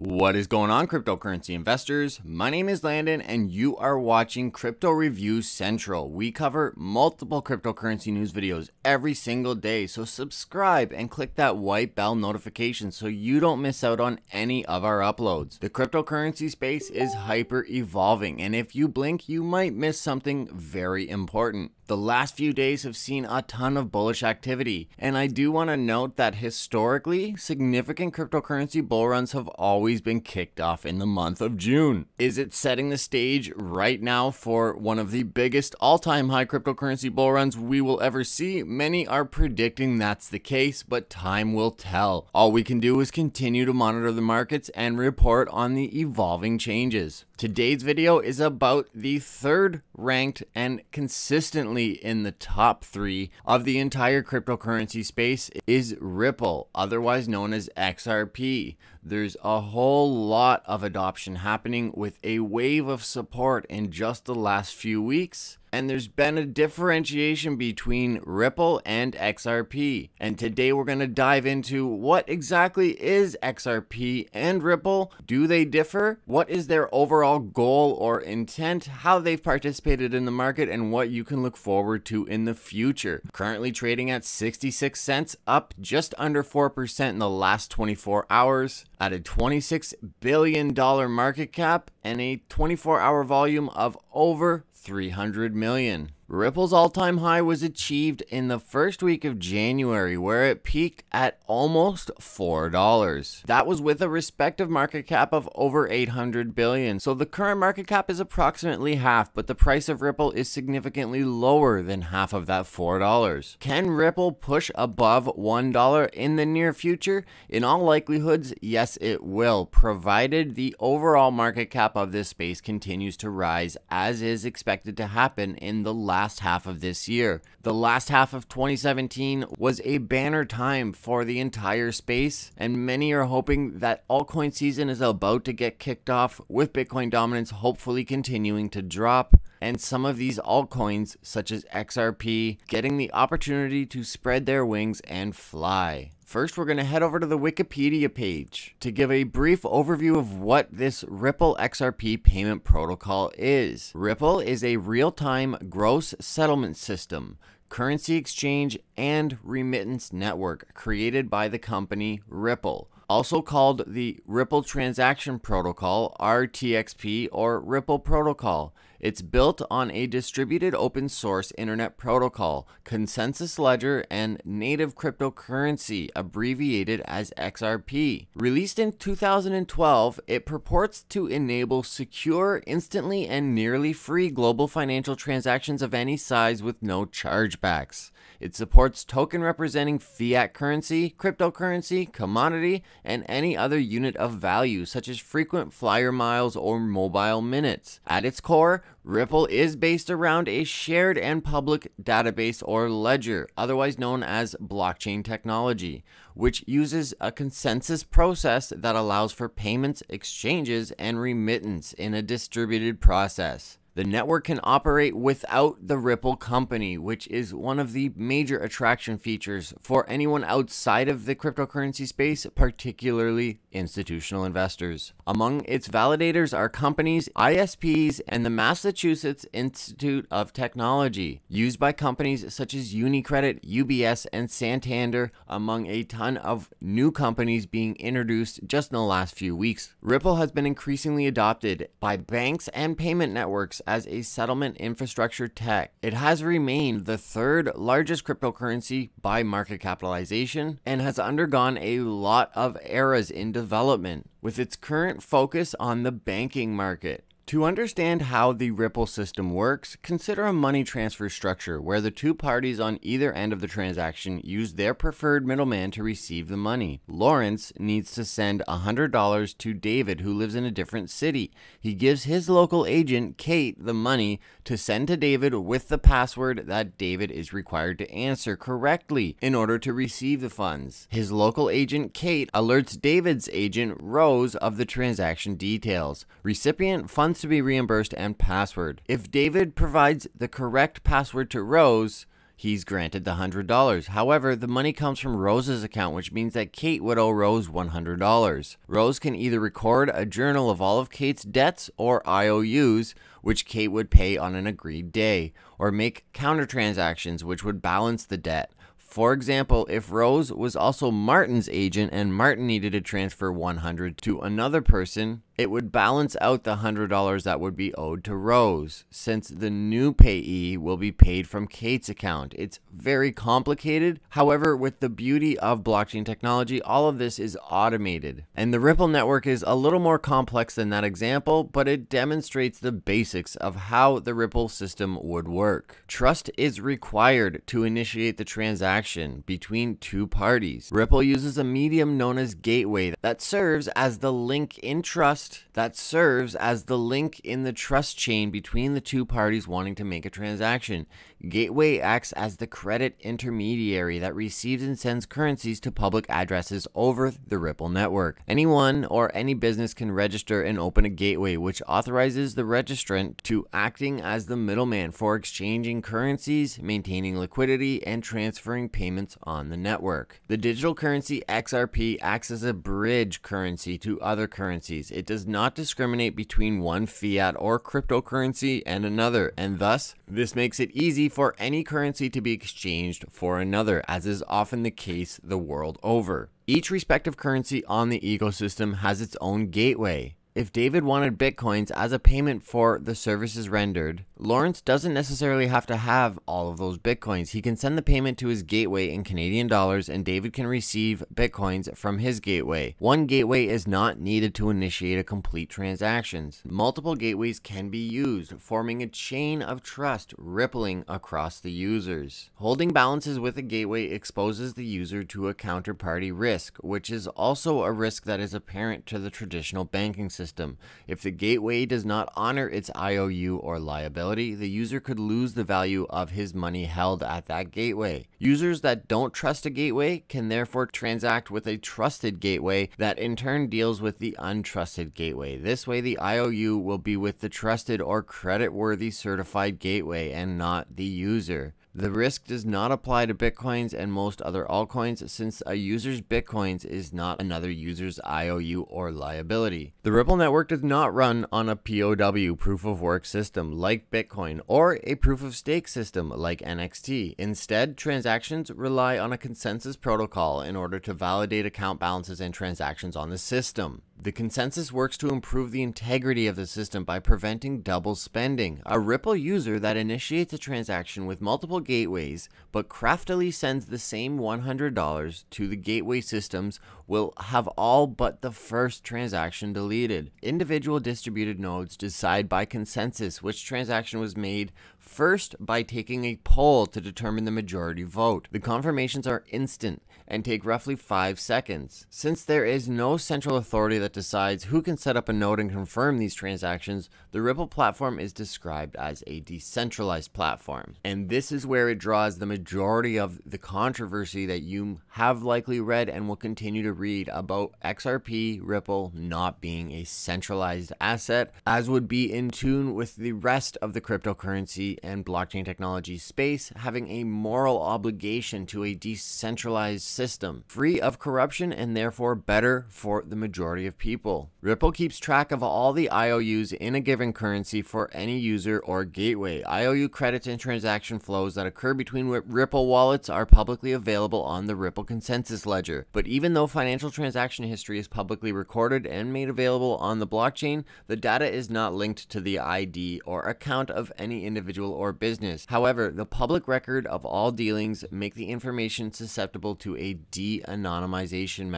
What is going on, cryptocurrency investors? My name is Landon and you are watching Crypto Review Central. We cover multiple cryptocurrency news videos every single day, so subscribe and click that white bell notification so you don't miss out on any of our uploads. The cryptocurrency space is hyper evolving, and if you blink, you might miss something very important. The last few days have seen a ton of bullish activity, and I do want to note that historically, significant cryptocurrency bull runs have always been kicked off in the month of June. Is it setting the stage right now for one of the biggest all-time high cryptocurrency bull runs we will ever see? Many are predicting that's the case, but time will tell. All we can do is continue to monitor the markets and report on the evolving changes. Today's video is about the third ranked and consistently in the top 3 of the entire cryptocurrency space is Ripple, otherwise known as XRP. There's a whole lot of adoption happening with a wave of support in just the last few weeks. And there's been a differentiation between Ripple and XRP. And today we're going to dive into what exactly is XRP and Ripple. Do they differ? What is their overall goal or intent? How they've participated in the market and what you can look forward to in the future. Currently trading at 66 cents, up just under 4% in the last 24 hours at a $26 billion market cap and a 24-hour volume of over 300 million. Ripple's all-time high was achieved in the first week of January, where it peaked at almost $4. That was with a respective market cap of over 800 billion. So the current market cap is approximately half, but the price of Ripple is significantly lower than half of that $4. Can Ripple push above $1 in the near future? In all likelihoods, yes, it will, provided the overall market cap of this space continues to rise, as is expected to happen in the last half of this year. The last half of 2017 was a banner time for the entire space, and many are hoping that altcoin season is about to get kicked off, with Bitcoin dominance hopefully continuing to drop, and some of these altcoins, such as XRP, getting the opportunity to spread their wings and fly. First, we're going to head over to the Wikipedia page to give a brief overview of what this Ripple XRP payment protocol is. Ripple is a real-time gross settlement system, currency exchange, and remittance network created by the company Ripple, also called the Ripple Transaction Protocol, RTXP, or Ripple Protocol. It's built on a distributed open source internet protocol, consensus ledger, and native cryptocurrency, abbreviated as XRP. Released in 2012, it purports to enable secure, instantly, and nearly free global financial transactions of any size with no chargebacks. It supports token representing fiat currency, cryptocurrency, commodity, and any other unit of value, such as frequent flyer miles or mobile minutes. At its core, Ripple is based around a shared and public database or ledger, otherwise known as blockchain technology, which uses a consensus process that allows for payments, exchanges, and remittance in a distributed process. The network can operate without the Ripple company, which is one of the major attraction features for anyone outside of the cryptocurrency space, particularly institutional investors. Among its validators are companies, ISPs, and the Massachusetts Institute of Technology, used by companies such as UniCredit, UBS, and Santander, among a ton of new companies being introduced just in the last few weeks. Ripple has been increasingly adopted by banks and payment networks as a settlement infrastructure tech. It has remained the third largest cryptocurrency by market capitalization and has undergone a lot of eras in development, with its current focus on the banking market. To understand how the Ripple system works, consider a money transfer structure where the two parties on either end of the transaction use their preferred middleman to receive the money. Lawrence needs to send $100 to David, who lives in a different city. He gives his local agent, Kate, the money to send to David with the password that David is required to answer correctly in order to receive the funds. His local agent, Kate, alerts David's agent, Rose, of the transaction details. Recipient funds to be reimbursed and password. If David provides the correct password to Rose, He's granted the $100. However, the money comes from Rose's account, which means that Kate would owe Rose $100. Rose can either record a journal of all of Kate's debts or IOUs, which Kate would pay on an agreed day, or make counter transactions, which would balance the debt. For example, if Rose was also Martin's agent and Martin needed to transfer $100 to another person, it would balance out the $100 that would be owed to Rose, since the new payee will be paid from Kate's account. It's very complicated. However, with the beauty of blockchain technology, all of this is automated. And the Ripple network is a little more complex than that example, but it demonstrates the basics of how the Ripple system would work. Trust is required to initiate the transaction between two parties. Ripple uses a medium known as gateway that serves as the link in trust that serves as the link in the trust chain between the two parties wanting to make a transaction. Gateway acts as the credit intermediary that receives and sends currencies to public addresses over the Ripple network. Anyone or any business can register and open a gateway, which authorizes the registrant to acting as the middleman for exchanging currencies, maintaining liquidity, and transferring payments on the network. The digital currency XRP acts as a bridge currency to other currencies. It does not discriminate between one fiat or cryptocurrency and another, and thus this makes it easy for any currency to be exchanged for another, as is often the case the world over. Each respective currency on the ecosystem has its own gateway. If David wanted Bitcoins as a payment for the services rendered, Lawrence doesn't necessarily have to have all of those Bitcoins. He can send the payment to his gateway in Canadian dollars, and David can receive Bitcoins from his gateway. One gateway is not needed to initiate a complete transactions. Multiple gateways can be used, forming a chain of trust rippling across the users. Holding balances with a gateway exposes the user to a counterparty risk, which is also a risk that is apparent to the traditional banking system. If the gateway does not honor its IOU or liability, the user could lose the value of his money held at that gateway. Users that don't trust a gateway can therefore transact with a trusted gateway that in turn deals with the untrusted gateway. This way, the IOU will be with the trusted or creditworthy certified gateway and not the user. The risk does not apply to Bitcoins and most other altcoins, since a user's Bitcoins is not another user's IOU or liability. The Ripple network does not run on a POW, proof of work system like Bitcoin, or a proof of stake system like NXT. Instead, transactions rely on a consensus protocol in order to validate account balances and transactions on the system. The consensus works to improve the integrity of the system by preventing double spending. A Ripple user that initiates a transaction with multiple gateways but craftily sends the same $100 to the gateway systems will have all but the first transaction deleted. Individual distributed nodes decide by consensus which transaction was made first by taking a poll to determine the majority vote. The confirmations are instant and take roughly 5 seconds. Since there is no central authority that decides who can set up a node and confirm these transactions, the Ripple platform is described as a decentralized platform. And this is where it draws the majority of the controversy that you have likely read and will continue to read about XRP Ripple not being a centralized asset, as would be in tune with the rest of the cryptocurrency and blockchain technology space having a moral obligation to a decentralized system, free of corruption and therefore better for the majority of people. Ripple keeps track of all the IOUs in a given currency for any user or gateway. IOU credits and transaction flows that occur between Ripple wallets are publicly available on the Ripple consensus ledger. But even though financial transaction history is publicly recorded and made available on the blockchain, the data is not linked to the ID or account of any individual or business. However, the public record of all dealings make the information susceptible to a de-anonymization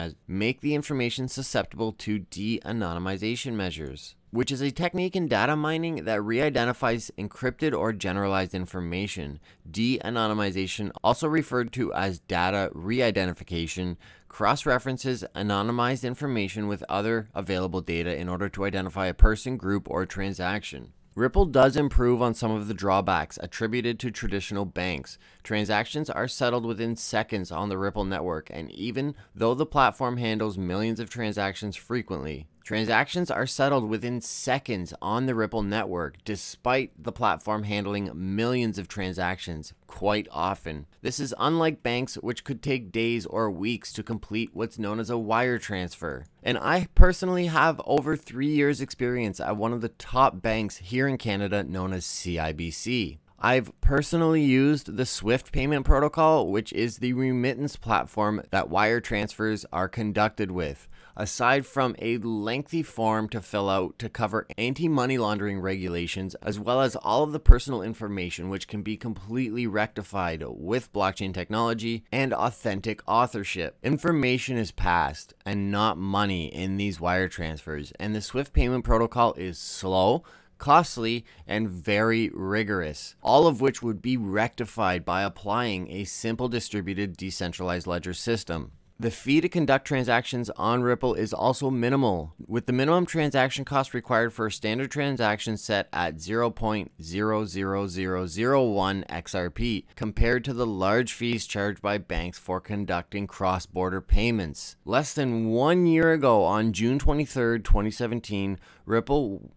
measures, which is a technique in data mining that re-identifies encrypted or generalized information. De-anonymization, also referred to as data re-identification, cross-references anonymized information with other available data in order to identify a person, group, or transaction. Ripple does improve on some of the drawbacks attributed to traditional banks. Transactions are settled within seconds on the Ripple network, and even though the platform handles millions of transactions frequently, Transactions are settled within seconds on the Ripple network, despite the platform handling millions of transactions quite often. This is unlike banks, which could take days or weeks to complete what's known as a wire transfer. And I personally have over 3 years experience at one of the top banks here in Canada known as CIBC. I've personally used the SWIFT payment protocol, which is the remittance platform that wire transfers are conducted with. Aside from a lengthy form to fill out to cover anti-money laundering regulations, as well as all of the personal information which can be completely rectified with blockchain technology and authentic authorship. Information is passed and not money in these wire transfers, and the SWIFT payment protocol is slow, costly, and very rigorous, all of which would be rectified by applying a simple distributed decentralized ledger system. The fee to conduct transactions on Ripple is also minimal, with the minimum transaction cost required for a standard transaction set at 0.00001 XRP, compared to the large fees charged by banks for conducting cross-border payments. Less than 1 year ago, on June 23, 2017, Ripple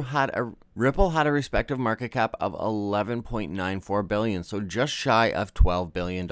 had a respective market cap of $11.94 billion, so just shy of $12 billion.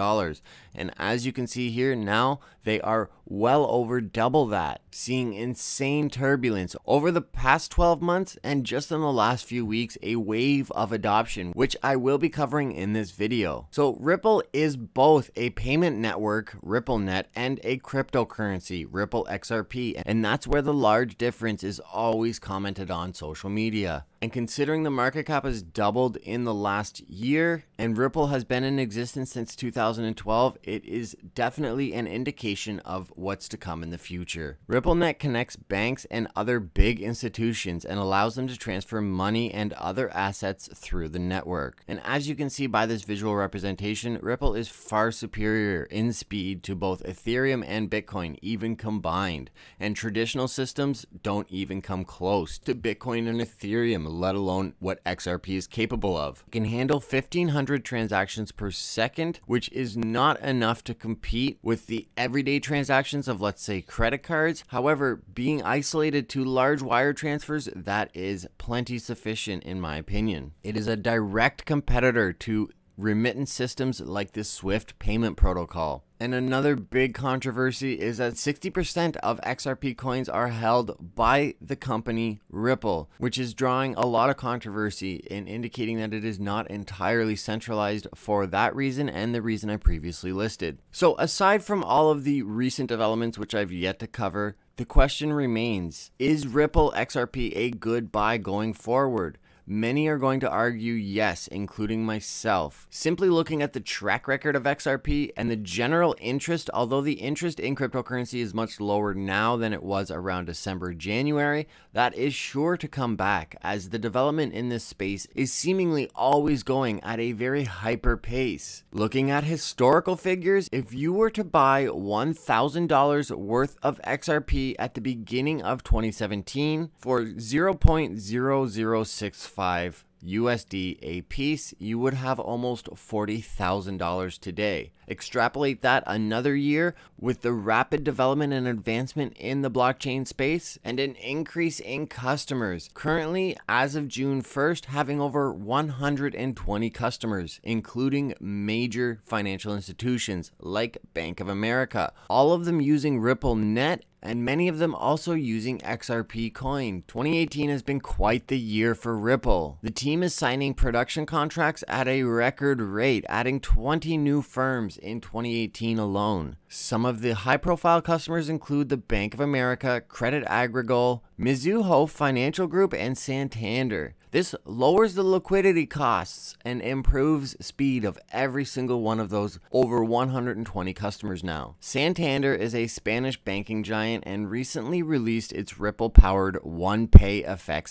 And as you can see here now, they are well over double that, seeing insane turbulence over the past 12 months and just in the last few weeks, a wave of adoption, which I will be covering in this video. So Ripple is both a payment network, RippleNet, and a cryptocurrency, Ripple XRP, and that's where the large difference is always commented on social media. And considering the market cap has doubled in the last year and Ripple has been in existence since 2012, it is definitely an indication of what's to come in the future. RippleNet connects banks and other big institutions and allows them to transfer money and other assets through the network. And as you can see by this visual representation, Ripple is far superior in speed to both Ethereum and Bitcoin, even combined. And traditional systems don't even come close to Bitcoin and Ethereum, let alone what XRP is capable of. It can handle 1,500 transactions per second, which is not enough to compete with the everyday transactions of, let's say, credit cards. However, being isolated to large wire transfers, that is plenty sufficient in my opinion. It is a direct competitor to remittance systems like the SWIFT payment protocol. And another big controversy is that 60% of XRP coins are held by the company Ripple, which is drawing a lot of controversy and indicating that it is not entirely centralized for that reason and the reason I previously listed. So aside from all of the recent developments which I've yet to cover, the question remains, is Ripple XRP a good buy going forward? Many are going to argue yes, including myself. Simply looking at the track record of XRP and the general interest, although the interest in cryptocurrency is much lower now than it was around December, January, that is sure to come back as the development in this space is seemingly always going at a very hyper pace. Looking at historical figures, if you were to buy $1,000 worth of XRP at the beginning of 2017 for 0.0065 USD a piece, you would have almost $40,000 today. Extrapolate that another year with the rapid development and advancement in the blockchain space and an increase in customers. Currently, as of June 1st, having over 120 customers, including major financial institutions like Bank of America, all of them using RippleNet and many of them also using XRP coin. 2018 has been quite the year for Ripple. The team is signing production contracts at a record rate, adding 20 new firms in 2018 alone. Some of the high-profile customers include the Bank of America, Credit Agricole, Mizuho Financial Group, and Santander. This lowers the liquidity costs and improves speed of every single one of those over 120 customers now. Santander is a Spanish banking giant and recently released its Ripple-powered OnePay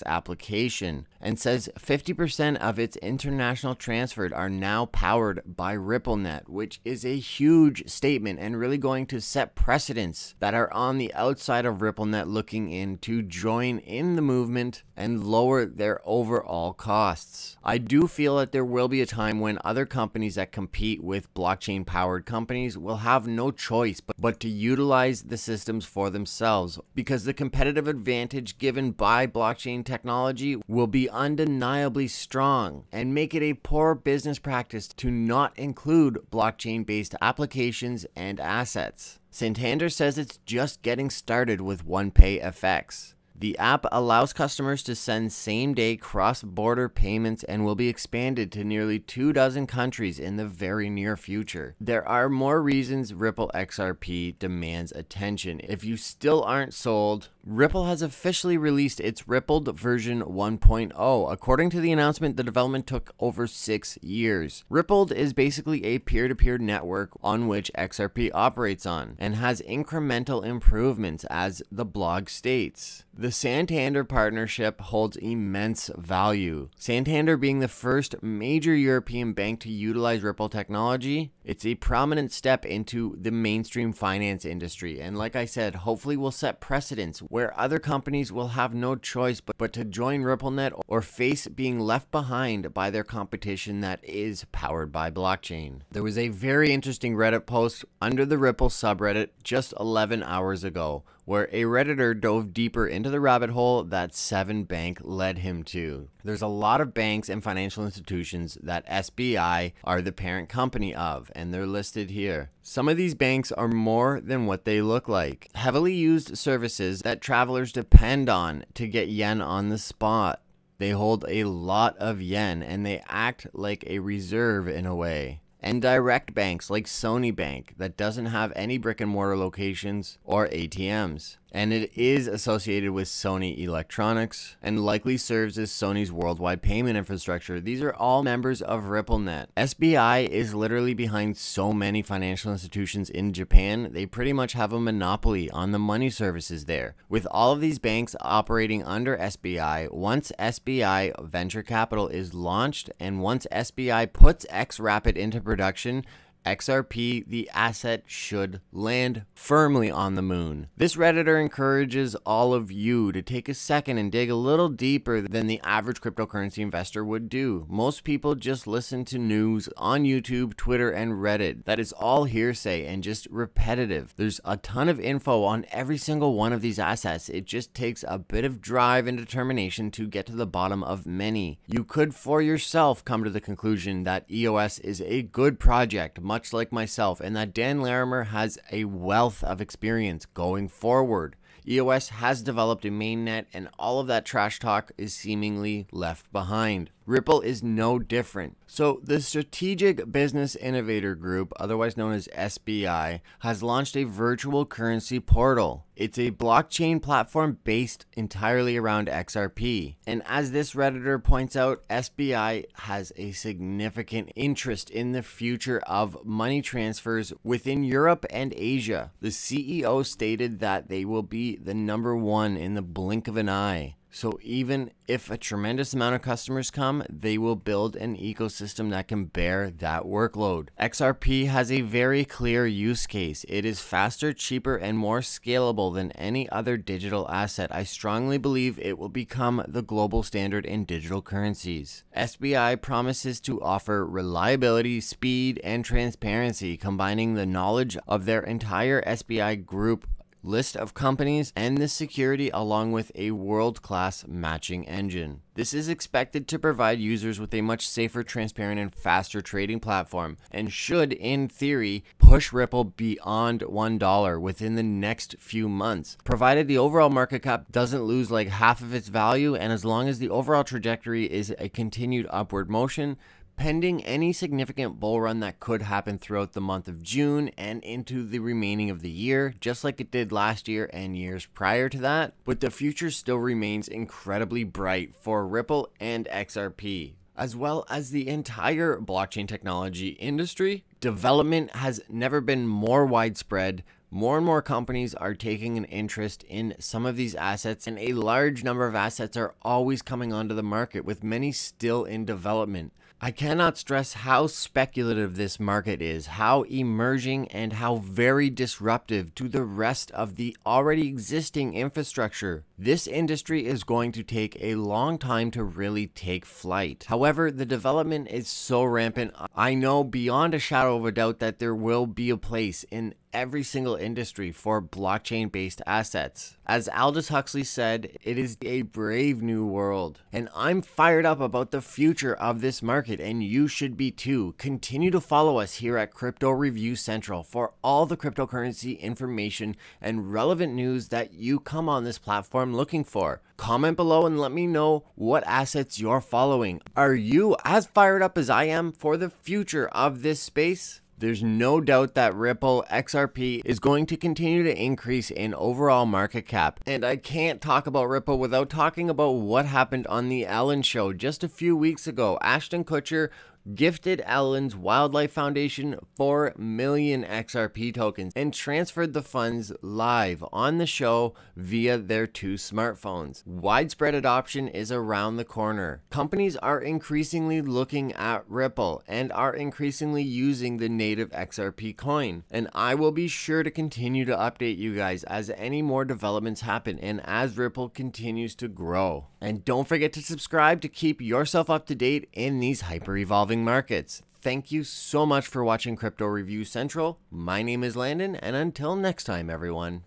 application and says 50% of its international transfers are now powered by RippleNet, which is a huge statement and really really going to set precedents that are on the outside of RippleNet looking in to join in the movement and lower their overall costs. I do feel that there will be a time when other companies that compete with blockchain powered companies will have no choice but to utilize the systems for themselves, because the competitive advantage given by blockchain technology will be undeniably strong and make it a poor business practice to not include blockchain-based applications and assets. Santander says it's just getting started with OnePay FX. The app allows customers to send same-day cross-border payments and will be expanded to nearly 24 countries in the very near future. There are more reasons Ripple XRP demands attention. If you still aren't sold, Ripple has officially released its Rippled version 1.0. According to the announcement, the development took over 6 years. Rippled is basically a peer-to-peer network on which XRP operates on and has incremental improvements, as the blog states. The Santander partnership holds immense value. Santander being the first major European bank to utilize Ripple technology, it's a prominent step into the mainstream finance industry, and like I said, hopefully will set precedents where other companies will have no choice but to join RippleNet or face being left behind by their competition that is powered by blockchain. There was a very interesting Reddit post under the Ripple subreddit just 11 hours ago, where a Redditor dove deeper into the rabbit hole that 7 Bank led him to. There's a lot of banks and financial institutions that SBI are the parent company of, and they're listed here. Some of these banks are more than what they look like. Heavily used services that travelers depend on to get yen on the spot. They hold a lot of yen and they act like a reserve in a way. And direct banks like Sony Bank that doesn't have any brick and mortar locations or ATMs. And it is associated with Sony Electronics and likely serves as Sony's worldwide payment infrastructure. These are all members of RippleNet. SBI is literally behind so many financial institutions in Japan. They pretty much have a monopoly on the money services there. With all of these banks operating under SBI, once SBI Venture Capital is launched and once SBI puts XRapid into production, XRP, the asset, should land firmly on the moon. This Redditor encourages all of you to take a second and dig a little deeper than the average cryptocurrency investor would do. Most people just listen to news on YouTube, Twitter, and Reddit. That is all hearsay and just repetitive. There's a ton of info on every single one of these assets. It just takes a bit of drive and determination to get to the bottom of many. You could for yourself come to the conclusion that EOS is a good project, much like myself, and that Dan Larimer has a wealth of experience going forward. EOS has developed a mainnet, and all of that trash talk is seemingly left behind. Ripple is no different. So the Strategic Business Innovator Group, otherwise known as SBI, has launched a virtual currency portal. It's a blockchain platform based entirely around XRP. And as this Redditor points out, SBI has a significant interest in the future of money transfers within Europe and Asia. The CEO stated that they will be the #1 in the blink of an eye. So even if a tremendous amount of customers come, they will build an ecosystem that can bear that workload. XRP has a very clear use case. It is faster, cheaper, and more scalable than any other digital asset. I strongly believe it will become the global standard in digital currencies. SBI promises to offer reliability, speed, and transparency, combining the knowledge of their entire SBI group list of companies and the security along with a world-class matching engine. This is expected to provide users with a much safer, transparent, and faster trading platform, and should, in theory, push Ripple beyond $1 within the next few months, provided the overall market cap doesn't lose like half of its value, and as long as the overall trajectory is a continued upward motion, pending any significant bull run that could happen throughout the month of June and into the remaining of the year, just like it did last year and years prior to that. But the future still remains incredibly bright for Ripple and XRP, as well as the entire blockchain technology industry. Development has never been more widespread, More and more companies are taking an interest in some of these assets, and a large number of assets are always coming onto the market, with many still in development. I cannot stress how speculative this market is, how emerging, and how very disruptive to the rest of the already existing infrastructure. This industry is going to take a long time to really take flight. However, the development is so rampant, I know beyond a shadow of a doubt that there will be a place in every single industry for blockchain-based assets. As Aldous Huxley said, it is a brave new world. And I'm fired up about the future of this market, and you should be too. Continue to follow us here at Crypto Review Central for all the cryptocurrency information and relevant news that you come on this platform looking for. Comment below and let me know what assets you're following. Are you as fired up as I am for the future of this space? There's no doubt that Ripple XRP is going to continue to increase in overall market cap. And I can't talk about Ripple without talking about what happened on the Ellen Show just a few weeks ago. Ashton Kutcher gifted Ellen's Wildlife Foundation 4 million XRP tokens and transferred the funds live on the show via their 2 smartphones. Widespread adoption is around the corner. Companies are increasingly looking at Ripple and are increasingly using the native XRP coin. And I will be sure to continue to update you guys as any more developments happen and as Ripple continues to grow. And don't forget to subscribe to keep yourself up to date in these hyper-evolving markets. Thank you so much for watching Crypto Review Central. My name is Landon, and until next time, everyone.